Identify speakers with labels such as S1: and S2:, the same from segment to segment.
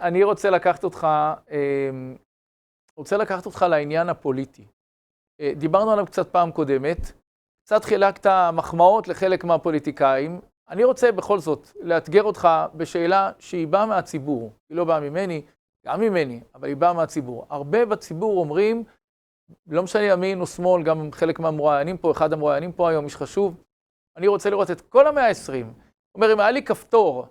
S1: אני רוצה לקחת אותך לעניין הפוליטי. דיברנו עליו קצת פעם קודמת, קצת חילקת מחמאות לחלק מהפוליטיקאים. אני רוצה בכל זאת לאתגר אותך בשאלה שהיא באה מהציבור. היא לא באה ממני, גם ממני, אבל היא באה מהציבור. הרבה בציבור אומרים, לא משנה ימין או שמאל, גם חלק מהמרואיינים פה, אחד המרואיינים פה היום, איש חשוב, אני רוצה לראות את כל ה-120. אומר, אם היה לי כפתור,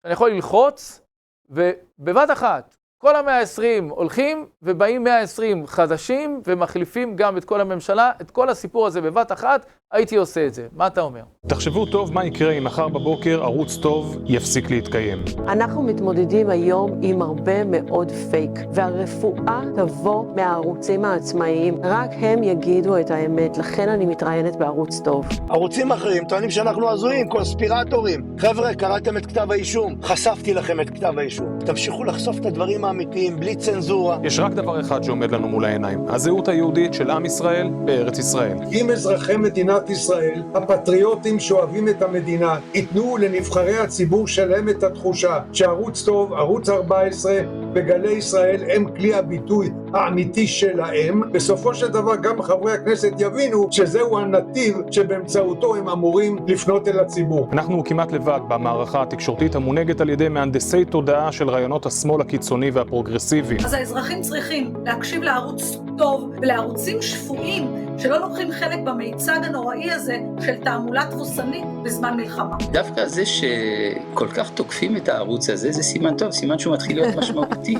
S1: אני יכול ללחוץ, ובבת אחת, כל ה-120 הולכים, ובאים 120 חדשים, ומחליפים גם את כל הממשלה, את כל הסיפור הזה בבת אחת, הייתי עושה את זה. מה אתה אומר?
S2: תחשבו טוב מה יקרה אם מחר בבוקר ערוץ טוב יפסיק להתקיים.
S3: אנחנו מתמודדים היום עם הרבה מאוד פייק, והרפואה תבוא מהערוצים העצמאיים. רק הם יגידו את האמת, לכן אני מתראיינת בערוץ טוב.
S4: ערוצים אחרים טוענים שאנחנו הזויים, קונספירטורים. חבר'ה, קראתם את כתב האישום, חשפתי לכם את כתב האישום. תמשיכו לחשוף את הדברים האמיתיים, בלי צנזורה.
S2: יש רק דבר אחד שעומד לנו מול העיניים, הזהות היהודית של עם ישראל בארץ ישראל.
S5: אם אזרחי מדינת ישראל, הפטריוטים שאוהבים את המדינה, ייתנו לנבחרי הציבור שלהם את התחושה שערוץ טוב, ערוץ 14 וגלי ישראל הם כלי הביטוי האמיתי שלהם, בסופו של דבר גם חברי הכנסת יבינו שזהו הנתיב שבאמצעותו הם אמורים לפנות אל הציבור.
S2: אנחנו כמעט לבד במערכה התקשורתית המונהגת על ידי מהנדסי תודעה של רעיונות השמאל הקיצוני והפרוגרסיבי.
S6: אז האזרחים צריכים להקשיב לערוץ טוב ולערוצים שפויים שלא לוקחים חלק במיצג הנוראי הזה של תעמולה תבוסנית בזמן מלחמה.
S7: דווקא זה שכל כך תוקפים את הערוץ הזה, זה סימן טוב, סימן שהוא מתחיל להיות משמעותי.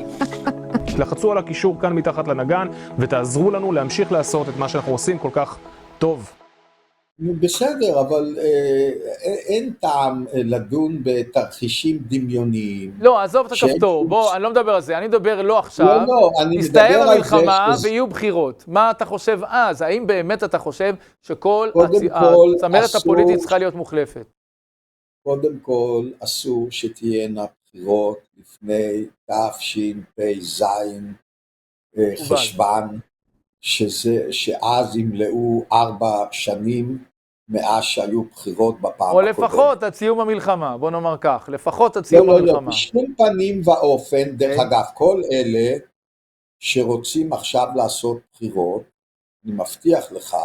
S2: לחצו על הקישור כאן מתחת לנגן ותעזרו לנו להמשיך לעשות את מה שאנחנו עושים כל כך טוב.
S8: בסדר, אבל אין טעם לדון בתרחישים דמיוניים.
S1: לא, עזוב את הכפתור, בוא, אני לא מדבר על זה, אני מדבר לא עכשיו.
S8: לא, אני מדבר
S1: נסתיים
S8: על זה
S1: המלחמה ויהיו בחירות. מה אתה חושב אז? האם באמת אתה חושב שכל הצמרת הפוליטית צריכה להיות מוחלפת?
S8: קודם כל, אסור שתהיינה בחירות לפני תשפ"ז חשבן, שאז ימלאו 4 שנים מאז שהיו בחירות בפעם
S1: או
S8: הקודמת.
S1: לפחות עד סיום המלחמה, בוא נאמר כך, לפחות עד סיום המלחמה.
S8: לא, בשום פנים ואופן, דרך אגב, כל אלה שרוצים עכשיו לעשות בחירות, אני מבטיח לך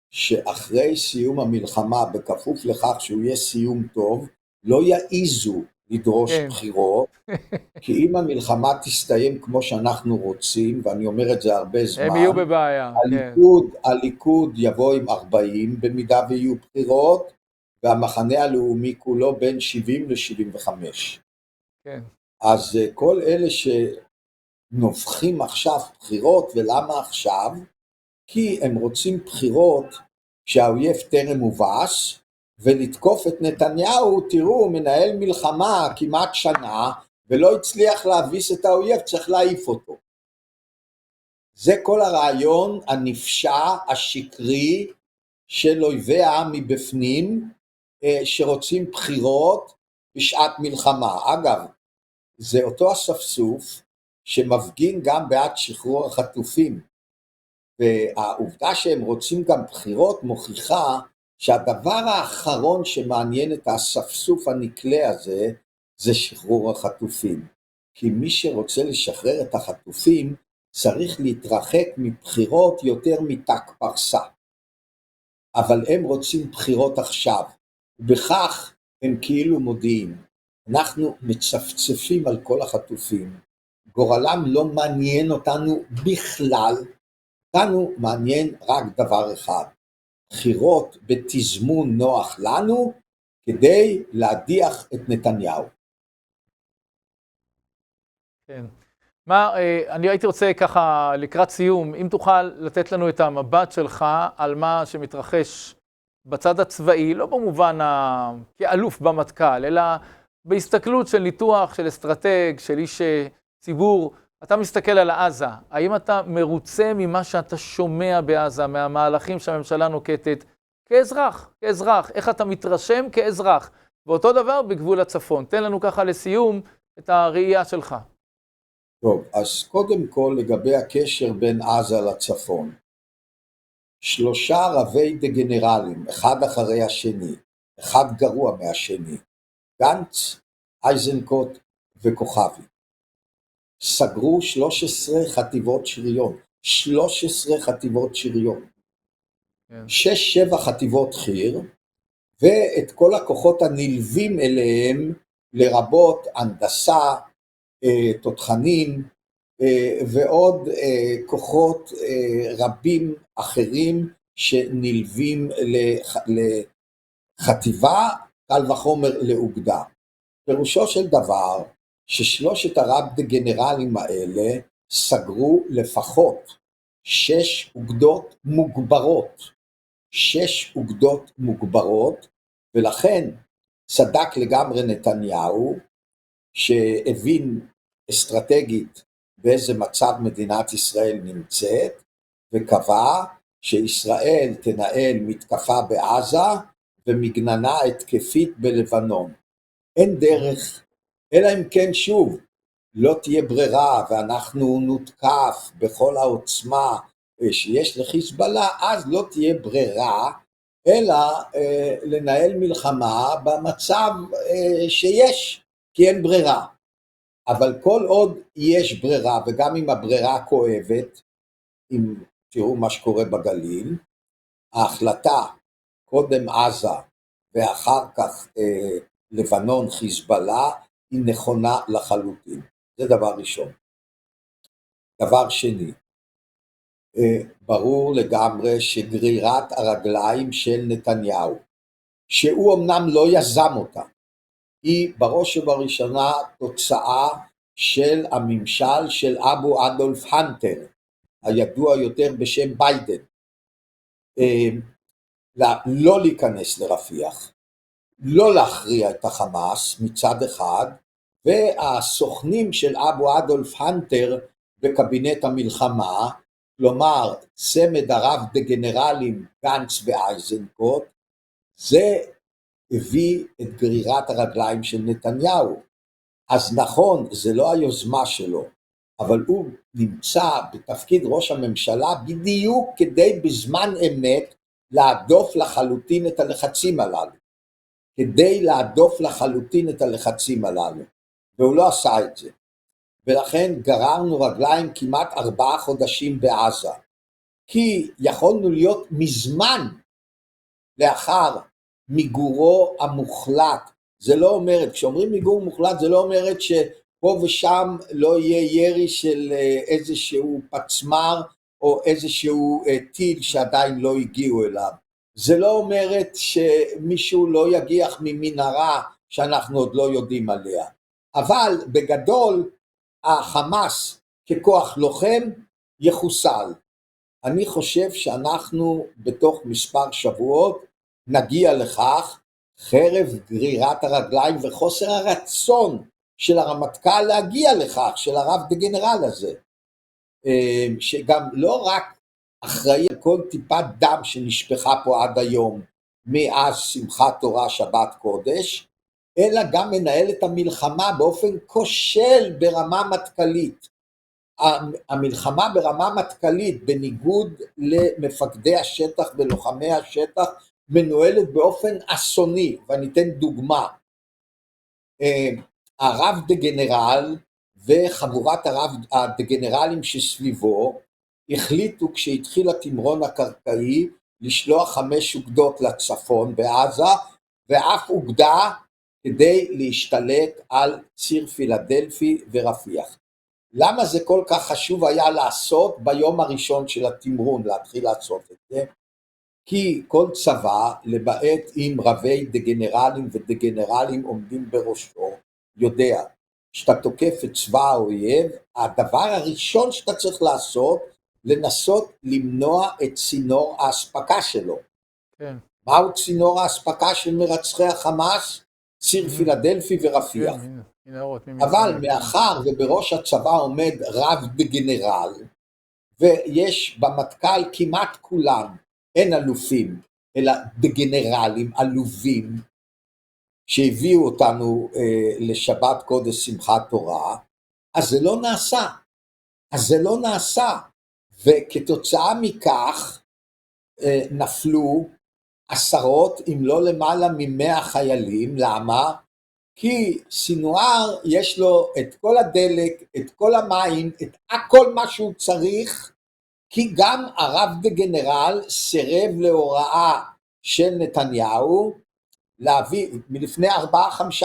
S8: שאחרי סיום המלחמה, בכפוף לכך שהוא יהיה סיום טוב, לא יעיזו לדרוש בחירות, כי אם המלחמה תסתיים כמו שאנחנו רוצים, ואני אומר את זה הרבה זמן,
S1: הם יהיו בבעיה.
S8: הליכוד יבוא עם 40 במידה ויהיו בחירות, והמחנה הלאומי כולו בין 70 ל-75.
S1: כן.
S8: אז כל אלה שנובחים עכשיו בחירות, ולמה עכשיו? כי הם רוצים בחירות שהאויב טרם הובס, ולתקוף את נתניהו, תראו, הוא מנהל מלחמה כמעט שנה, ולא הצליח להביס את האויב, צריך להעיף אותו. זה כל הרעיון הנפשע, השקרי, של אויבי העם מבפנים, שרוצים בחירות בשעת מלחמה. אגב, זה אותו אספסוף שמפגין גם בעד שחרור החטופים, והעובדה שהם רוצים גם בחירות מוכיחה, שהדבר האחרון שמעניין את האספסוף הנקלה הזה, זה שחרור החטופים. כי מי שרוצה לשחרר את החטופים, צריך להתרחק מבחירות יותר מתק פרסה. אבל הם רוצים בחירות עכשיו, ובכך הם כאילו מודיעים. אנחנו מצפצפים על כל החטופים, גורלם לא מעניין אותנו בכלל, אותנו מעניין רק דבר אחד, בחירות בתזמון נוח לנו, כדי להדיח את נתניהו.
S1: כן. אני הייתי רוצה ככה לקראת סיום, אם תוכל לתת לנו את המבט שלך על מה שמתרחש בצד הצבאי, לא במובן כאלוף במטכ"ל, אלא בהסתכלות של ניתוח, של אסטרטג, של איש ציבור. אתה מסתכל על עזה, האם אתה מרוצה ממה שאתה שומע בעזה, מהמהלכים שהממשלה נוקטת, כאזרח, איך אתה מתרשם כאזרח, ואותו דבר בגבול הצפון. תן לנו ככה לסיום את הראייה שלך.
S8: טוב, אז קודם כל לגבי הקשר בין עזה לצפון. 3 רבי דגנרלים, אחד אחרי השני, אחד גרוע מהשני, גנץ, איזנקוט וכוכבי. סגרו 13 חטיבות שריון, 13 חטיבות שריון,
S1: כן.
S8: 6-7 חטיבות חי"ר, ואת כל הכוחות הנלווים אליהם, לרבות הנדסה, תותחנים, ועוד כוחות רבים אחרים שנלווים לחטיבה, קל וחומר לאוגדה. פירושו של דבר ששלושת הרב דגנרלים האלה סגרו לפחות 6 אוגדות מוגברות, 6 אוגדות מוגברות, ולכן צדק לגמרי נתניהו שהבין אסטרטגית באיזה מצב מדינת ישראל נמצאת, וקבע שישראל תנהל מתקפה בעזה ומגננה התקפית בלבנון. אין דרך, אלא אם כן שוב, לא תהיה ברירה ואנחנו נותקף בכל העוצמה שיש לחיזבאללה, אז לא תהיה ברירה, אלא לנהל מלחמה במצב שיש, כי אין ברירה. אבל כל עוד יש ברירה, וגם אם הברירה כואבת, אם תראו מה שקורה בגליל, ההחלטה קודם עזה ואחר כך לבנון חיזבאללה היא נכונה לחלוטין. זה דבר ראשון. דבר שני, ברור לגמרי שגרירת הרגליים של נתניהו, שהוא אמנם לא יזם אותה, היא בראש ובראשונה תוצאה של הממשל של אבו אדולף הנטר, הידוע יותר בשם ביידן, לא להיכנס לרפיח, לא להכריע את החמאס מצד אחד, והסוכנים של אבו אדולף הנטר בקבינט המלחמה, כלומר צמד הרב דגנרלים גנץ ואייזנקוט, זה הביא את גרירת הרגליים של נתניהו. אז נכון, זה לא היוזמה שלו, אבל הוא נמצא בתפקיד ראש הממשלה בדיוק כדי בזמן אמת להדוף לחלוטין את הלחצים הללו. כדי להדוף לחלוטין את הלחצים הללו, והוא לא עשה את זה. ולכן גררנו רגליים כמעט 4 חודשים בעזה, כי יכולנו להיות מזמן לאחר מיגורו המוחלט. זה לא אומרת, כשאומרים מיגור מוחלט, זה לא אומרת שפה ושם לא יהיה ירי של איזשהו פצמר, או איזשהו טיל שעדיין לא הגיעו אליו. זה לא אומרת שמישהו לא יגיח ממנהרה שאנחנו עוד לא יודעים עליה. אבל בגדול, החמאס ככוח לוחם יחוסל. אני חושב שאנחנו בתוך מספר שבועות נגיע לכך, חרב גרירת הרגליים וחוסר הרצון של הרמטכ"ל להגיע לכך, של הרב דגנרל הזה, שגם לא רק אחראי על כל טיפת דם שנשפכה פה עד היום, מאז שמחת תורה שבת קודש, אלא גם מנהל את המלחמה באופן כושל ברמה מטכ"לית. המלחמה ברמה מטכ"לית, בניגוד למפקדי השטח ולוחמי השטח, מנוהלת באופן אסוני, ואני אתן דוגמה. הרב דגנרל וחבורת הרב הדגנרלים שסביבו, החליטו כשהתחיל התמרון הקרקעי, לשלוח 5 אוגדות לצפון בעזה, ואף אוגדה כדי להשתלט על ציר פילדלפי ורפיח. למה זה כל כך חשוב היה לעשות ביום הראשון של התמרון, להתחיל לעשות את זה? כי כל צבא, לבעת עם רבי דגנרלים ודגנרלים עומדים בראשו, יודע שאתה תוקף את צבא האויב, הדבר הראשון שאתה צריך לעשות, לנסות למנוע את צינור ההספקה שלו.
S1: כן.
S8: מהו צינור ההספקה של מרצחי החמאס? ציר פילדלפי ורפיח. אבל מאחר ובראש הצבא עומד רב דגנרל, ויש במטכ"ל כמעט כולם, אין אלופים, אלא דגנרלים, אלובים, שהביאו אותנו לשבת קודש שמחת תורה, אז זה לא נעשה. וכתוצאה מכך נפלו 10 אם לא למעלה מ100 חיילים. למה? כי סינואר יש לו את כל הדלק, את כל המים, את כל מה שהוא צריך, כי גם הרב דגנרל סירב להוראה של נתניהו, להביא, מלפני 4-5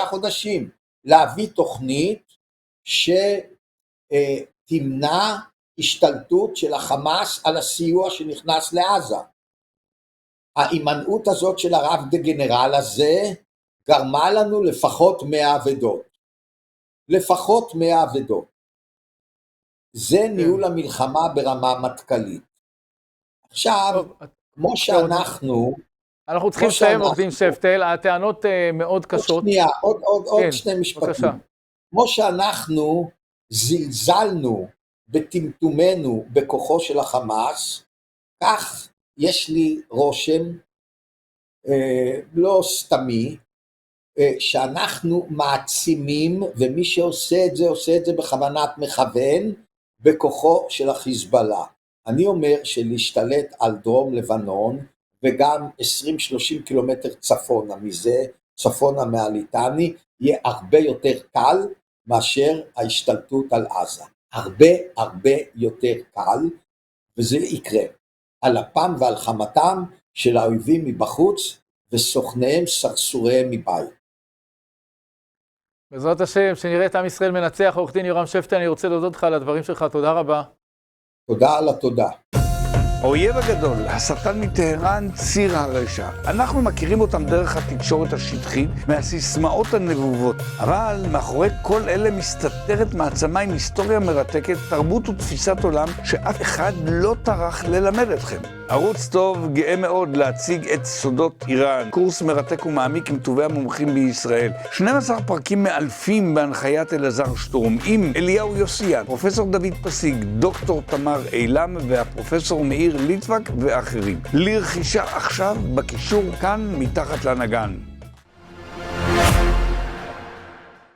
S8: חודשים, להביא תוכנית שתמנע השתלטות של החמאס על הסיוע שנכנס לעזה. ההימנעות הזאת של הרב דגנרל הזה, גרמה לנו לפחות 100 אבדות. לפחות 100 אבדות. זה ניהול המלחמה ברמה מטכ"לית. עכשיו, כמו שאנחנו...
S1: אנחנו צריכים לסיים, עורך דין שפטל, הטענות מאוד קשות.
S8: שנייה, עוד שני משפטים. כמו שאנחנו זלזלנו בטמטומנו בכוחו של החמאס, כך יש לי רושם, לא סתמי, שאנחנו מעצימים, ומי שעושה את זה, עושה את זה בכוונת מכוון, בכוחו של החיזבאללה. אני אומר שלהשתלט על דרום לבנון, וגם 20-30 קילומטר צפונה מזה, צפונה מהליטני, יהיה הרבה יותר קל מאשר ההשתלטות על עזה. הרבה יותר קל, וזה יקרה. על אפם ועל חמתם של האויבים מבחוץ, וסוכניהם סרסוריהם מבית.
S1: בעזרת השם, שנראה את עם ישראל מנצח. עורך דין יורם שפטל, אני רוצה להודות לך על הדברים שלך, תודה רבה.
S8: תודה על התודה.
S9: האויב הגדול, השטן מטהרן, ציר הרשע. אנחנו מכירים אותם דרך התקשורת השטחית מהסיסמאות הנבובות. אבל מאחורי כל אלה מסתתרת מעצמה עם היסטוריה מרתקת, תרבות ותפיסת עולם שאף אחד לא טרח ללמד אתכם. ערוץ טוב גאה מאוד להציג את סודות איראן, קורס מרתק ומעמיק עם טובי המומחים בישראל. 12 פרקים מאלפים בהנחיית אלעזר שטרום, עם אליהו יוסיאן, פרופסור דוד פסיג, דוקטור תמר אילם והפרופסור מאיר ליטבק ואחרים. לרכישה עכשיו בקישור כאן מתחת לנגן.